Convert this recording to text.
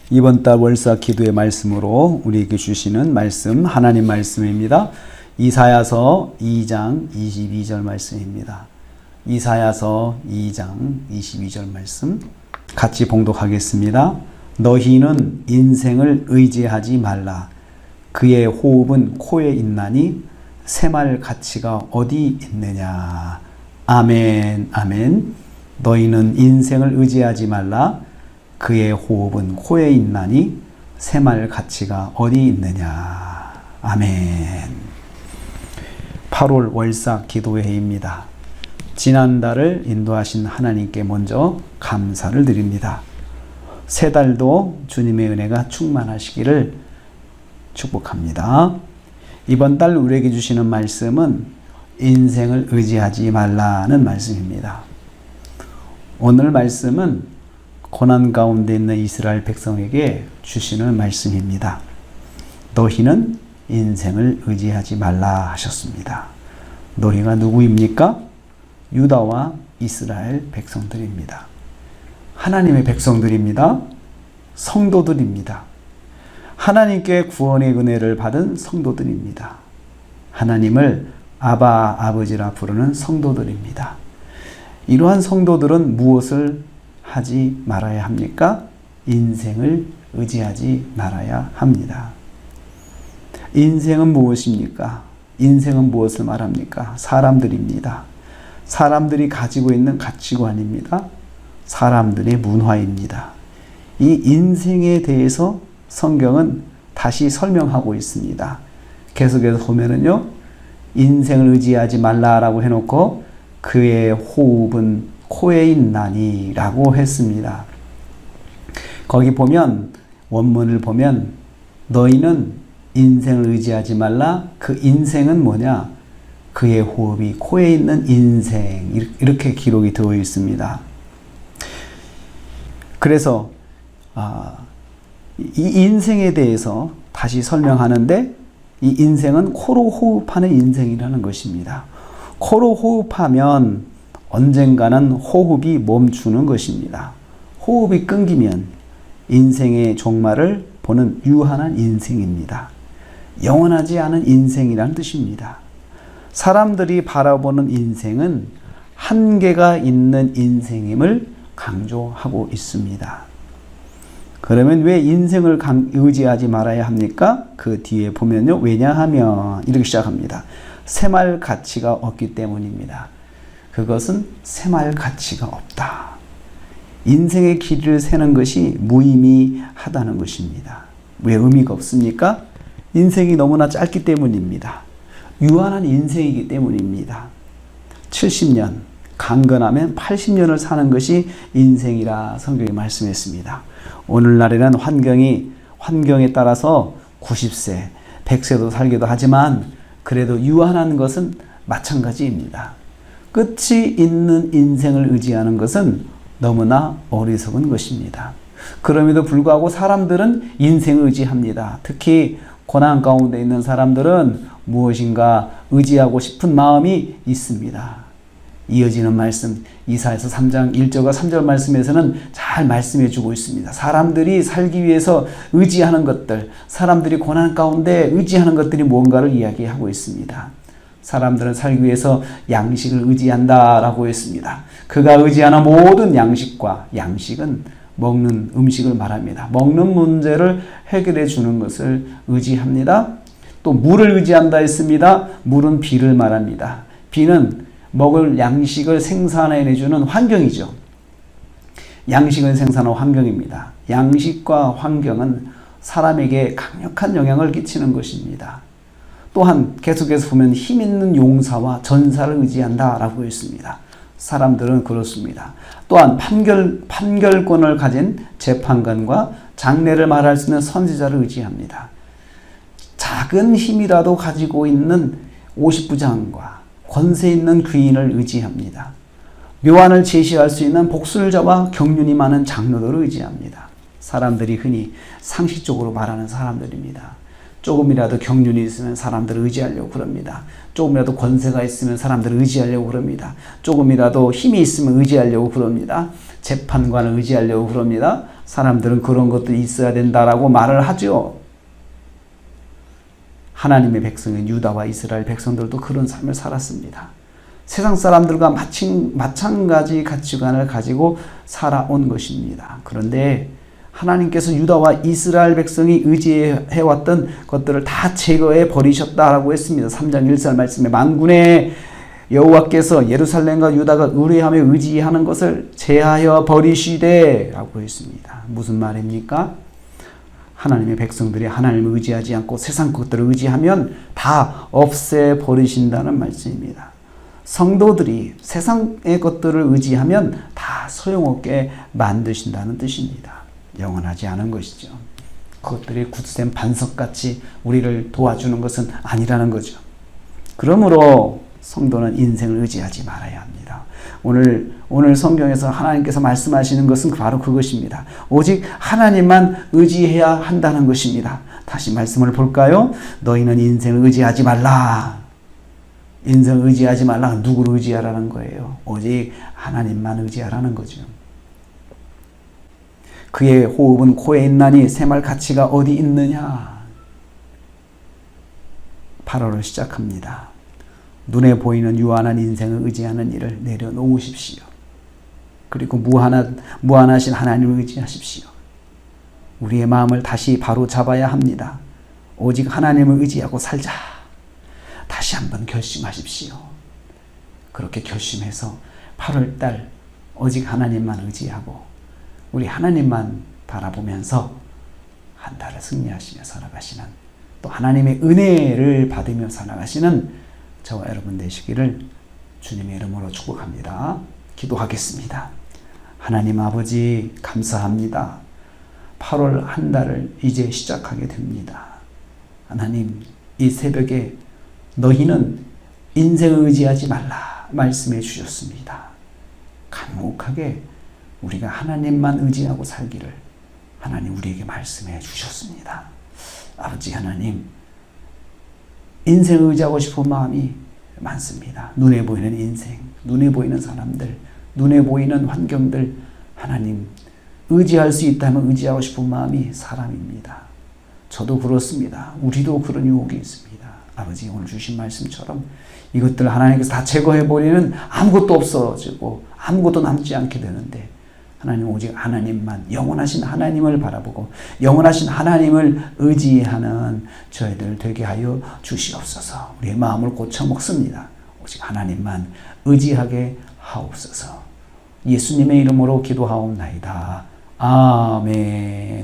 이번 달 월사 기도의 말씀으로 우리에게 주시는 말씀, 하나님 말씀입니다. 이사야서 2장 22절 말씀입니다. 이사야서 2장 22절 말씀 같이 봉독하겠습니다. 너희는 인생을 의지하지 말라. 그의 호흡은 코에 있나니 샘할 가치가 어디 있느냐. 아멘, 아멘. 너희는 인생을 의지하지 말라. 그의 호흡은 코에 있나니 샘할 가치가 어디 있느냐. 아멘. 8월 월사 기도회입니다. 지난달을 인도하신 하나님께 먼저 감사를 드립니다. 새 달도 주님의 은혜가 충만하시기를 축복합니다. 이번 달 우리에게 주시는 말씀은 인생을 의지하지 말라는 말씀입니다. 오늘 말씀은 고난 가운데 있는 이스라엘 백성에게 주시는 말씀입니다. 너희는 인생을 의지하지 말라 하셨습니다. 너희가 누구입니까? 유다와 이스라엘 백성들입니다. 하나님의 백성들입니다. 성도들입니다. 하나님께 구원의 은혜를 받은 성도들입니다. 하나님을 아바, 아버지라 부르는 성도들입니다. 이러한 성도들은 무엇을 하지 말아야 합니까? 인생을 의지하지 말아야 합니다. 인생은 무엇입니까? 인생은 무엇을 말합니까? 사람들입니다. 사람들이 가지고 있는 가치관입니다. 사람들의 문화입니다. 이 인생에 대해서 성경은 다시 설명하고 있습니다. 계속해서 보면은요, 인생을 의지하지 말라라고 해놓고 그의 호흡은 코에 있나니 라고 했습니다. 거기 보면 원문을 보면 너희는 인생을 의지하지 말라. 그 인생은 뭐냐? 그의 호흡이 코에 있는 인생, 이렇게 기록이 되어 있습니다. 그래서 이 인생에 대해서 다시 설명하는데 이 인생은 코로 호흡하는 인생이라는 것입니다. 코로 호흡하면 언젠가는 호흡이 멈추는 것입니다. 호흡이 끊기면 인생의 종말을 보는 유한한 인생입니다. 영원하지 않은 인생이라는 뜻입니다. 사람들이 바라보는 인생은 한계가 있는 인생임을 강조하고 있습니다. 그러면 왜 인생을 의지하지 말아야 합니까? 그 뒤에 보면요. 왜냐하면 이렇게 시작합니다. 샘할 가치가 없기 때문입니다. 그것은 샘할 가치가 없다. 인생의 길이를 세는 것이 무의미하다는 것입니다. 왜 의미가 없습니까? 인생이 너무나 짧기 때문입니다. 유한한 인생이기 때문입니다. 70년, 강건하면 80년을 사는 것이 인생이라 성경이 말씀했습니다. 오늘날에는 환경에 따라서 90세, 100세도 살기도 하지만 그래도 유한한 것은 마찬가지입니다. 끝이 있는 인생을 의지하는 것은 너무나 어리석은 것입니다. 그럼에도 불구하고 사람들은 인생을 의지합니다. 특히 고난 가운데 있는 사람들은 무엇인가 의지하고 싶은 마음이 있습니다. 이어지는 말씀 이사야서 3장 1절과 3절 말씀에서는 잘 말씀해 주고 있습니다. 사람들이 살기 위해서 의지하는 것들, 사람들이 고난 가운데 의지하는 것들이 뭔가를 이야기하고 있습니다. 사람들은 살기 위해서 양식을 의지한다라고 했습니다. 그가 의지하는 모든 양식은 먹는 음식을 말합니다. 먹는 문제를 해결해 주는 것을 의지합니다. 또 물을 의지한다 했습니다. 물은 비를 말합니다. 비는 먹을 양식을 생산해내주는 환경이죠. 양식을 생산하는 환경입니다. 양식과 환경은 사람에게 강력한 영향을 끼치는 것입니다. 또한 계속해서 보면 힘 있는 용사와 전사를 의지한다라고 했습니다. 사람들은 그렇습니다. 또한 판결권을 가진 재판관과 장례를 말할 수 있는 선지자를 의지합니다. 작은 힘이라도 가지고 있는 50부장과 권세 있는 귀인을 의지합니다. 묘안을 제시할 수 있는 복술자와 경륜이 많은 장로들을 의지합니다. 사람들이 흔히 상식적으로 말하는 사람들입니다. 조금이라도 경륜이 있으면 사람들을 의지하려고 그럽니다. 조금이라도 권세가 있으면 사람들을 의지하려고 그럽니다. 조금이라도 힘이 있으면 의지하려고 그럽니다. 재판관을 의지하려고 그럽니다. 사람들은 그런 것도 있어야 된다라고 말을 하죠. 하나님의 백성인 유다와 이스라엘 백성들도 그런 삶을 살았습니다. 세상 사람들과 마찬가지 가치관을 가지고 살아온 것입니다. 그런데 하나님께서 유다와 이스라엘 백성이 의지해왔던 것들을 다 제거해 버리셨다라고 했습니다. 3장 1절 말씀에 만군의 여호와께서 예루살렘과 유다가 의뢰하며 의지하는 것을 제하여 버리시되 라고 했습니다. 무슨 말입니까? 하나님의 백성들이 하나님을 의지하지 않고 세상 것들을 의지하면 다 없애버리신다는 말씀입니다. 성도들이 세상의 것들을 의지하면 다 소용없게 만드신다는 뜻입니다. 영원하지 않은 것이죠. 그것들이 굳센 반석같이 우리를 도와주는 것은 아니라는 거죠. 그러므로 성도는 인생을 의지하지 말아야 합니다. 오늘 성경에서 하나님께서 말씀하시는 것은 바로 그것입니다. 오직 하나님만 의지해야 한다는 것입니다. 다시 말씀을 볼까요? 너희는 인생을 의지하지 말라. 인생을 의지하지 말라. 누구를 의지하라는 거예요? 오직 하나님만 의지하라는 거죠. 그의 호흡은 코에 있나니 샘할 가치가 어디 있느냐. 8월을 시작합니다. 눈에 보이는 유한한 인생을 의지하는 일을 내려놓으십시오. 그리고 무한하신 하나님을 의지하십시오. 우리의 마음을 다시 바로 잡아야 합니다. 오직 하나님을 의지하고 살자. 다시 한번 결심하십시오. 그렇게 결심해서 8월달 오직 하나님만 의지하고 우리 하나님만 바라보면서 한 달을 승리하시며 살아가시는, 또 하나님의 은혜를 받으며 살아가시는 저와 여러분 되시기를 주님의 이름으로 축복합니다. 기도하겠습니다. 하나님 아버지 감사합니다. 8월 한 달을 이제 시작하게 됩니다. 하나님, 이 새벽에 너희는 인생을 의지하지 말라 말씀해 주셨습니다. 간곡하게 우리가 하나님만 의지하고 살기를 하나님 우리에게 말씀해 주셨습니다. 아버지 하나님, 인생을 의지하고 싶은 마음이 많습니다. 눈에 보이는 인생, 눈에 보이는 사람들, 눈에 보이는 환경들, 하나님 의지할 수 있다면 의지하고 싶은 마음이 사람입니다. 저도 그렇습니다. 우리도 그런 유혹이 있습니다. 아버지, 오늘 주신 말씀처럼 이것들 하나님께서 다 제거해버리는 아무것도 없어지고 아무것도 남지 않게 되는데, 하나님 오직 하나님만, 영원하신 하나님을 바라보고 영원하신 하나님을 의지하는 저희들 되게 하여 주시옵소서. 우리의 마음을 고쳐 먹습니다. 오직 하나님만 의지하게 하옵소서. 예수님의 이름으로 기도하옵나이다. 아멘.